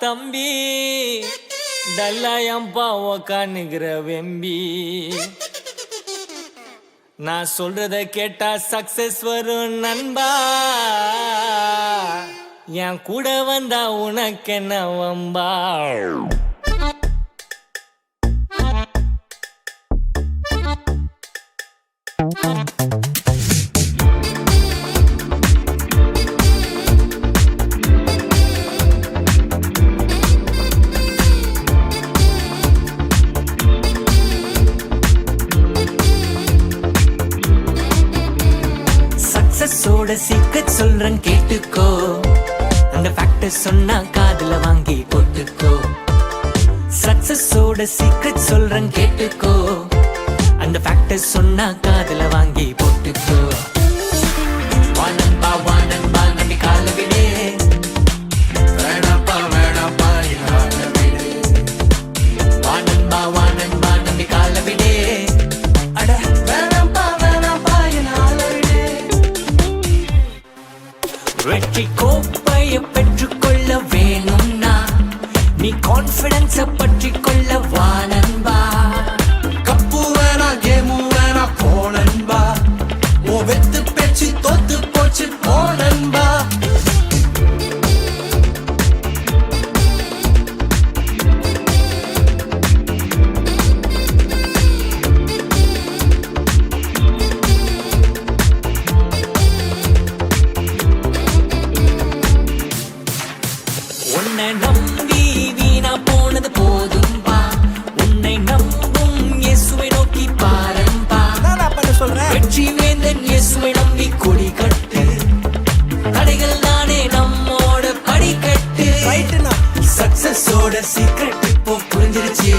தம்பி டல்லாயம்பா உக்காந்துக்கிற வெம்பி நான் சொல்றத கேட்டா சக்சஸ் வரும் நண்பா என் கூட வந்தா உனக்கு என்ன வம்பா சக்சஸோட சீக்ரெட் சொல்றேன் கேட்டுக்கோ அந்த ஃபேக்டர் சொன்னா காதுல வாங்கி போட்டுக்கோ சக்சஸோட சீக்ரெட் சொல்றேன் கேட்டுக்கோ அந்த ஃபேக்டர் சொன்னா காதுல வாங்கி போட்டுக்கோ வானன்பா வானன்பா நம்பி கால விடு வேணாப்பா வேணாப்பா யார விடு வானன்பா வானன்பா நம்பி கால விடு அட வேணாப்பா வேணாப்பா யார விடு வெற்றி கோப்பையை பெற்றுக்கொள்ள வேணும்னா நீ கான்ஃபிடன்ஸை பற்றி கொள்ள வானன்பா கப்பு வேணா கேமு வேணா போனன்பா ஓ வெத்து பேச்சு தோத்து போச்சு போனன்பா உன்னை நம்பி வீணா போனது போதும்பா உன்னை நம்பும் இயேசுவை நோக்கி பாரும்பா சொல்றேன் வெற்றி வேந்தன் இயேசுவை நம்பி கொடி கட்டு தடைகள் தானே நம்மோட படிக்கட்டு சக்சஸோட சீக்ரெட் இப்போ புரிஞ்சிருச்சு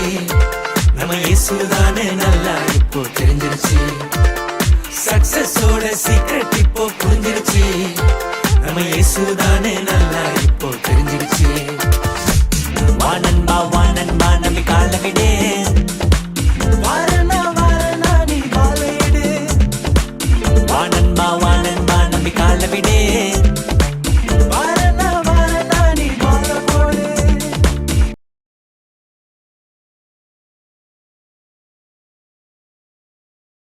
நம்ம இயேசுதானே நல்லா இப்போ தெரிஞ்சிருச்சு சக்சஸோட சீக்ரெட் இப்போ புரிஞ்சிருச்சு நம்ம இயேசுதானே